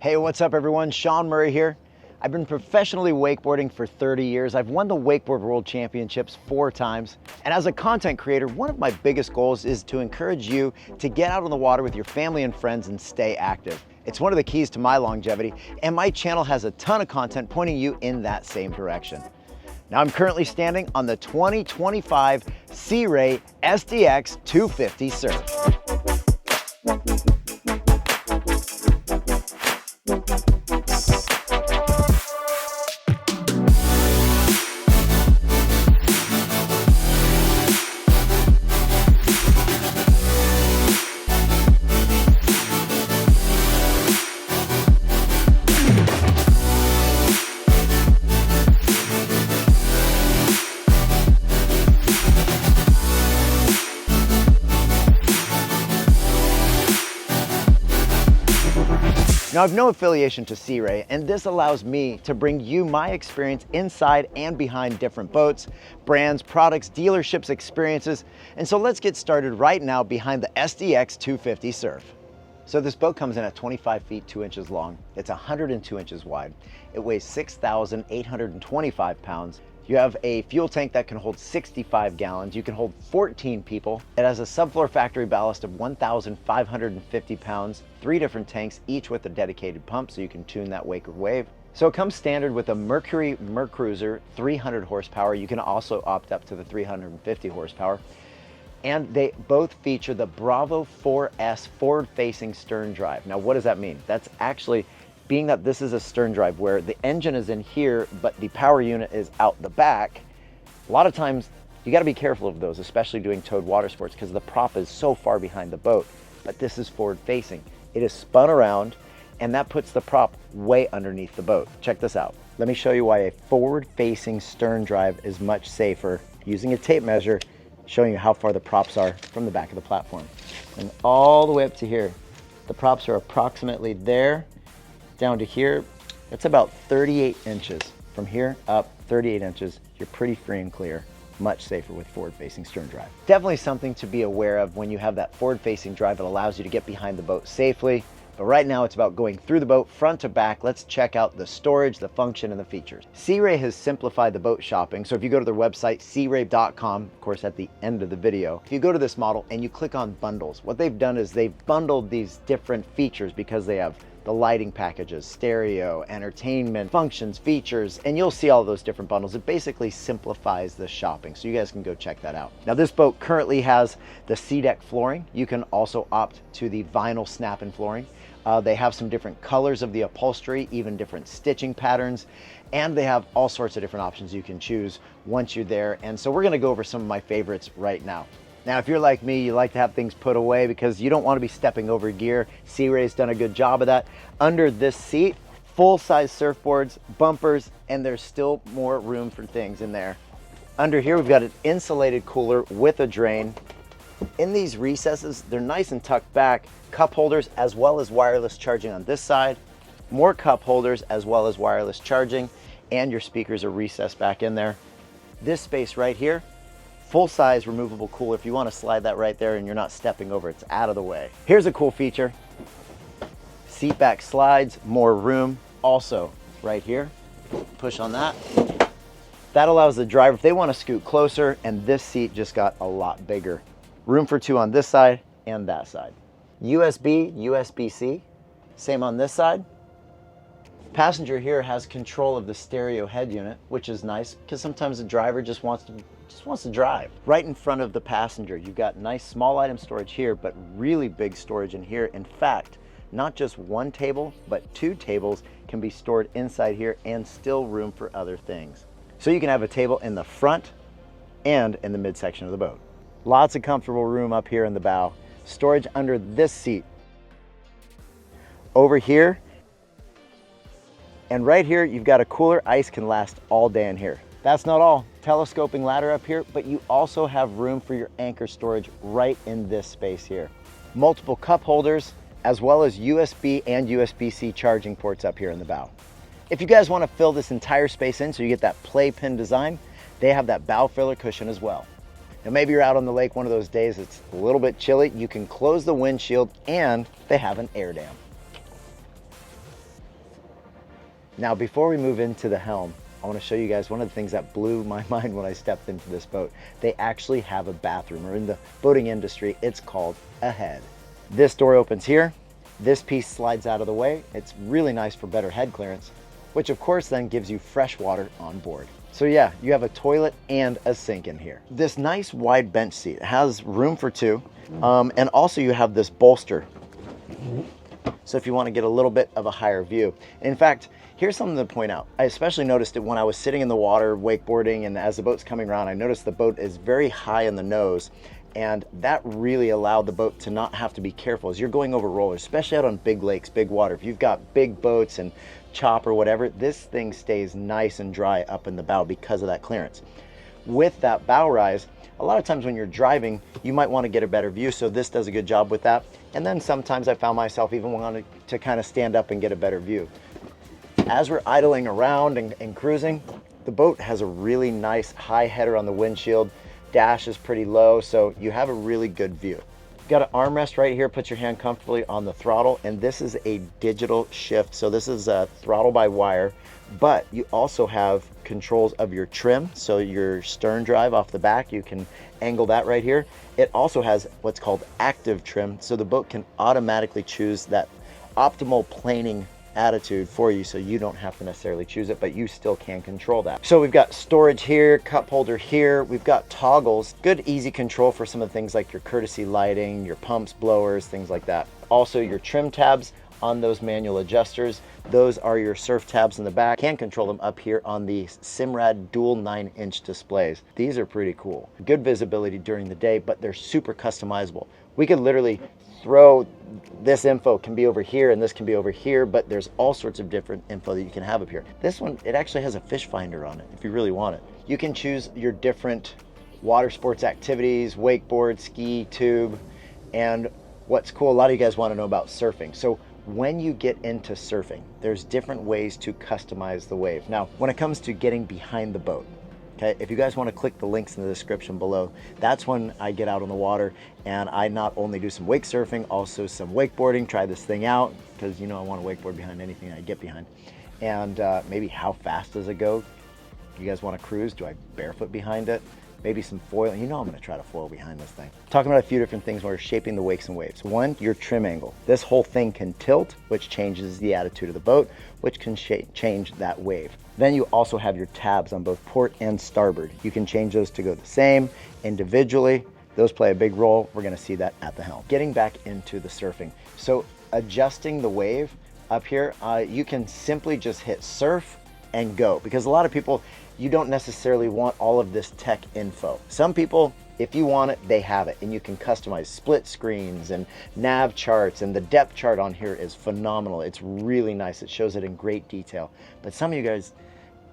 Hey, what's up everyone? Shaun Murray here. I've been professionally wakeboarding for 30 years. I've won the Wakeboard World Championships 4 times. And as a content creator, one of my biggest goals is to encourage you to get out on the water with your family and friends and stay active. It's one of the keys to my longevity, and my channel has a ton of content pointing you in that same direction. Now I'm currently standing on the 2025 Sea Ray SDX 250 surf. Now, I have no affiliation to Sea Ray, and this allows me to bring you my experience inside and behind different boats, brands, products, dealerships, experiences. And so let's get started right now behind the SDX 250 surf. So this boat comes in at 25 feet 2 inches long. It's 102 inches wide. It weighs 6,825 pounds. You have a fuel tank that can hold 65 gallons. You can hold 14 people. It has a subfloor factory ballast of 1,550 pounds, 3 different tanks, each with a dedicated pump so you can tune that wake or wave. So it comes standard with a Mercury Mercruiser 300 horsepower. You can also opt up to the 350 horsepower. And they both feature the Bravo 4S forward-facing stern drive. Now, what does that mean? That's actually, being that this is a stern drive where the engine is in here, but the power unit is out the back, a lot of times you gotta be careful of those, especially doing towed water sports, because the prop is so far behind the boat. But this is forward-facing. It is spun around, and that puts the prop way underneath the boat. Check this out. Let me show you why a forward-facing stern drive is much safer using a tape measure, showing you how far the props are from the back of the platform. And all the way up to here. The props are approximately there, down to here. It's about 38 inches. From here up, 38 inches. You're pretty free and clear. Much safer with forward-facing stern drive. Definitely something to be aware of when you have that forward-facing drive. It allows you to get behind the boat safely. But right now it's about going through the boat front to back. Let's check out the storage, the function, and the features. Sea Ray has simplified the boat shopping. So if you go to their website, searay.com, of course at the end of the video, if you go to this model and you click on bundles, what they've done is they've bundled these different features because they have the lighting packages, stereo, entertainment, functions, features, and you'll see all those different bundles. It basically simplifies the shopping, so you guys can go check that out. Now, this boat currently has the SeaDeck flooring. You can also opt to the vinyl snap-in flooring. They have some different colors of the upholstery, even different stitching patterns, and they have all sorts of different options you can choose once you're there. And so we're gonna go over some of my favorites right now. Now, if you're like me, you like to have things put away because you don't want to be stepping over gear. Sea Ray's done a good job of that. Under this seat, full-size surfboards, bumpers, and there's still more room for things in there. Under here, we've got an insulated cooler with a drain. In these recesses, they're nice and tucked back. Cup holders as well as wireless charging on this side. More cup holders as well as wireless charging, and your speakers are recessed back in there. This space right here, full-size removable cooler. If you want to slide that right there and you're not stepping over, it's out of the way. Here's a cool feature. Seat back slides, more room. Also, right here, push on that. That allows the driver, if they want to scoot closer, and this seat just got a lot bigger. Room for 2 on this side and that side. USB, USB-C, same on this side. Passenger here has control of the stereo head unit, which is nice because sometimes the driver just wants to drive. Right in front of the passenger, you've got nice small item storage here, but really big storage in here. In fact, not just one table, but 2 tables can be stored inside here and still room for other things. So you can have a table in the front and in the midsection of the boat. Lots of comfortable room up here in the bow. Storage under this seat. Over here, and right here, you've got a cooler. Ice can last all day in here. That's not all. Telescoping ladder up here, but you also have room for your anchor storage right in this space here. Multiple cup holders, as well as USB and USB-C charging ports up here in the bow. If you guys want to fill this entire space in so you get that playpen design, they have that bow filler cushion as well. Now maybe you're out on the lake one of those days, it's a little bit chilly, you can close the windshield and they have an air dam. Now, before we move into the Helm, I want to show you guys one of the things that blew my mind when I stepped into this boat. They actually have a bathroom, or in the boating industry, it's called a head. This door opens here. This piece slides out of the way. It's really nice for better head clearance, which of course then gives you fresh water on board. So yeah, you have a toilet and a sink in here. This nice wide bench seat has room for two, and also you have this bolster. So if you want to get a little bit of a higher view. In fact, here's something to point out. I especially noticed it when I was sitting in the water wakeboarding, and as the boat's coming around, I noticed the boat is very high in the nose, and that really allowed the boat to not have to be careful as you're going over rollers, especially out on big lakes, big water. If you've got big boats and chop or whatever, this thing stays nice and dry up in the bow because of that clearance. With that bow rise, a lot of times when you're driving, you might want to get a better view, so this does a good job with that. And then sometimes I found myself even wanting to kind of stand up and get a better view. As we're idling around and cruising, the boat has a really nice high header on the windshield. Dash is pretty low, so you have a really good view. Got an armrest right here, put your hand comfortably on the throttle, and this is a digital shift. So this is a throttle by wire, but you also have controls of your trim. So your stern drive off the back, you can angle that right here. It also has what's called active trim, so the boat can automatically choose that optimal planing attitude for you, so you don't have to necessarily choose it, but you still can control that. So we've got storage here, cup holder here, we've got toggles, good easy control for some of the things like your courtesy lighting, your pumps, blowers, things like that. Also your trim tabs on those manual adjusters, those are your surf tabs in the back. Can control them up here on the Simrad dual 9-inch displays. These are pretty cool. Good visibility during the day, but they're super customizable. We could literally throw this info can be over here and this can be over here, but there's all sorts of different info that you can have up here. This one, it actually has a fish finder on it if you really want it. You can choose your different water sports activities, wakeboard, ski, tube, and what's cool, a lot of you guys want to know about surfing. So when you get into surfing, there's different ways to customize the wave. Now, when it comes to getting behind the boat, okay, if you guys want to click the links in the description below, that's when I get out on the water and I not only do some wake surfing, also some wakeboarding, try this thing out, because you know I want to wakeboard behind anything I get behind. And maybe how fast does it go? You guys want to cruise? Do I barefoot behind it? Maybe some foil. You know I'm going to try to foil behind this thing. Talking about a few different things when we're shaping the wakes and waves. One, your trim angle. This whole thing can tilt, which changes the attitude of the boat, which can change that wave. Then you also have your tabs on both port and starboard. You can change those to go the same individually. Those play a big role. We're going to see that at the helm. Getting back into the surfing. So adjusting the wave up here, you can simply just hit surf and go, because a lot of people, you don't necessarily want all of this tech info. Some people, if you want it, they have it, and you can customize split screens and nav charts, and the depth chart on here is phenomenal. It's really nice. It shows it in great detail. But some of you guys,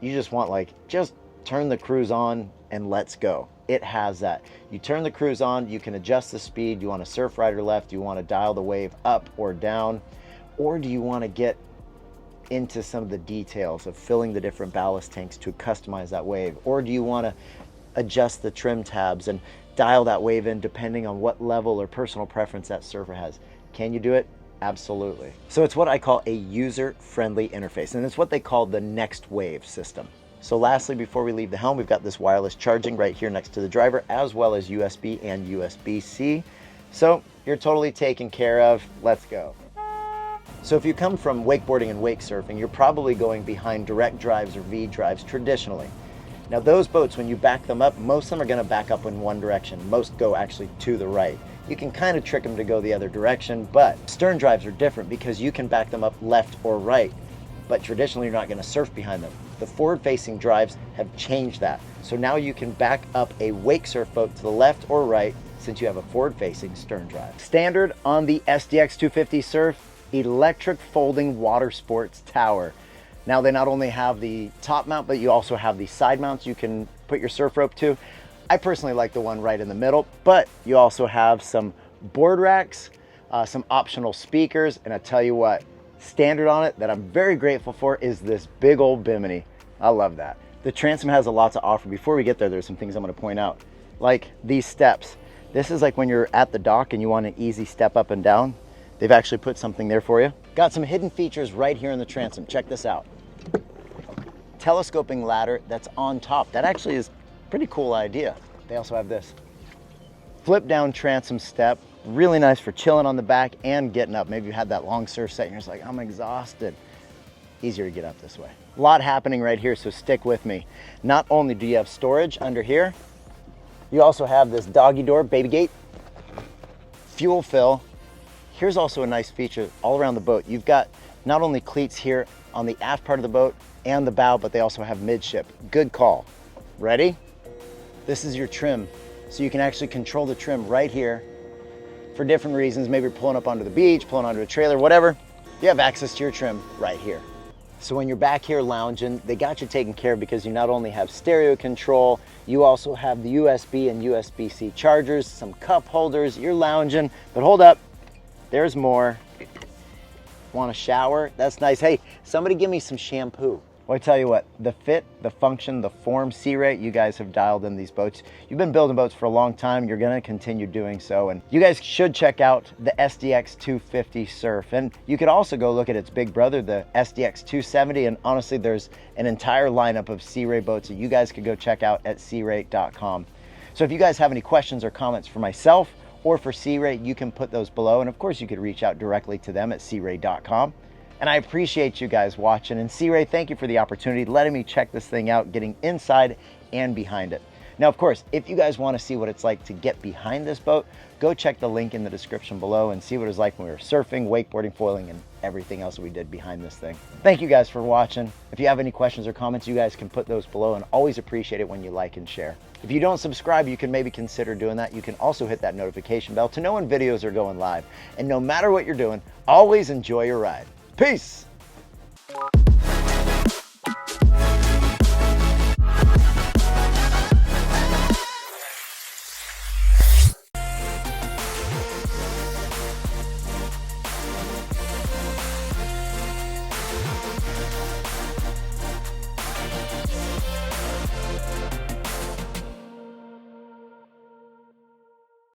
you just want like, just turn the cruise on and let's go. It has that. You turn the cruise on, you can adjust the speed. You want to surf right or left? You want to dial the wave up or down? Or do you want to get into some of the details of filling the different ballast tanks to customize that wave? Or do you want to adjust the trim tabs and dial that wave in depending on what level or personal preference that surfer has? Can you do it? Absolutely. So it's what I call a user-friendly interface, and it's what they call the next wave system. So lastly, before we leave the helm, we've got this wireless charging right here next to the driver, as well as USB and USB-C. So you're totally taken care of. Let's go. So if you come from wakeboarding and wake surfing, you're probably going behind direct drives or V drives traditionally. Now those boats, when you back them up, most of them are going to back up in one direction. Most go actually to the right. You can kind of trick them to go the other direction, but stern drives are different because you can back them up left or right, but traditionally you're not going to surf behind them. The forward-facing drives have changed that. So now you can back up a wake surf boat to the left or right since you have a forward-facing stern drive. Standard on the SDX 250 Surf, electric folding water sports tower. Now they not only have the top mount, but you also have the side mounts you can put your surf rope to. I personally like the one right in the middle, but you also have some board racks, some optional speakers, and I tell you what, standard on it that I'm very grateful for is this big old bimini. I love that. The Transom has a lot to offer. Before we get there, there's some things I'm going to point out, like these steps. This is like when you're at the dock and you want an easy step up and down. They've actually put something there for you. Got some hidden features right here in the Transom. Check this out. telescoping ladder that's on top. That actually is a pretty cool idea. They also have this flip down transom step, really nice for chilling on the back and getting up. Maybe you had that long surf set and you're just like, I'm exhausted. Easier to get up this way. A lot happening right here, so stick with me. Not only do you have storage under here, you also have this doggy door, baby gate, fuel fill. Here's also a nice feature all around the boat. You've got not only cleats here on the aft part of the boat and the bow, but they also have midship. Good call. Ready? This is your trim. So you can actually control the trim right here for different reasons. Maybe you're pulling up onto the beach, pulling onto a trailer, whatever. You have access to your trim right here. So when you're back here lounging, they got you taken care of because you not only have stereo control, you also have the USB and USB-C chargers, some cup holders, you're lounging, but hold up, there's more. Want a shower? That's nice. Hey, somebody give me some shampoo. Well, I tell you what, the fit, the function, the form, Sea Ray, you guys have dialed in these boats. You've been building boats for a long time. You're gonna continue doing so. And you guys should check out the SDX 250 Surf. And you could also go look at its big brother, the SDX 270. And honestly, there's an entire lineup of Sea Ray boats that you guys could go check out at searay.com. So if you guys have any questions or comments for myself or for Sea Ray, you can put those below. And of course, you could reach out directly to them at searay.com. And I appreciate you guys watching. And Sea Ray, thank you for the opportunity, letting me check this thing out, getting inside and behind it. Now, of course, if you guys want to see what it's like to get behind this boat, go check the link in the description below and see what it was like when we were surfing, wakeboarding, foiling, and everything else we did behind this thing. Thank you guys for watching. If you have any questions or comments, you guys can put those below, and always appreciate it when you like and share. If you don't subscribe, you can maybe consider doing that. You can also hit that notification bell to know when videos are going live. And no matter what you're doing, always enjoy your ride. Peace.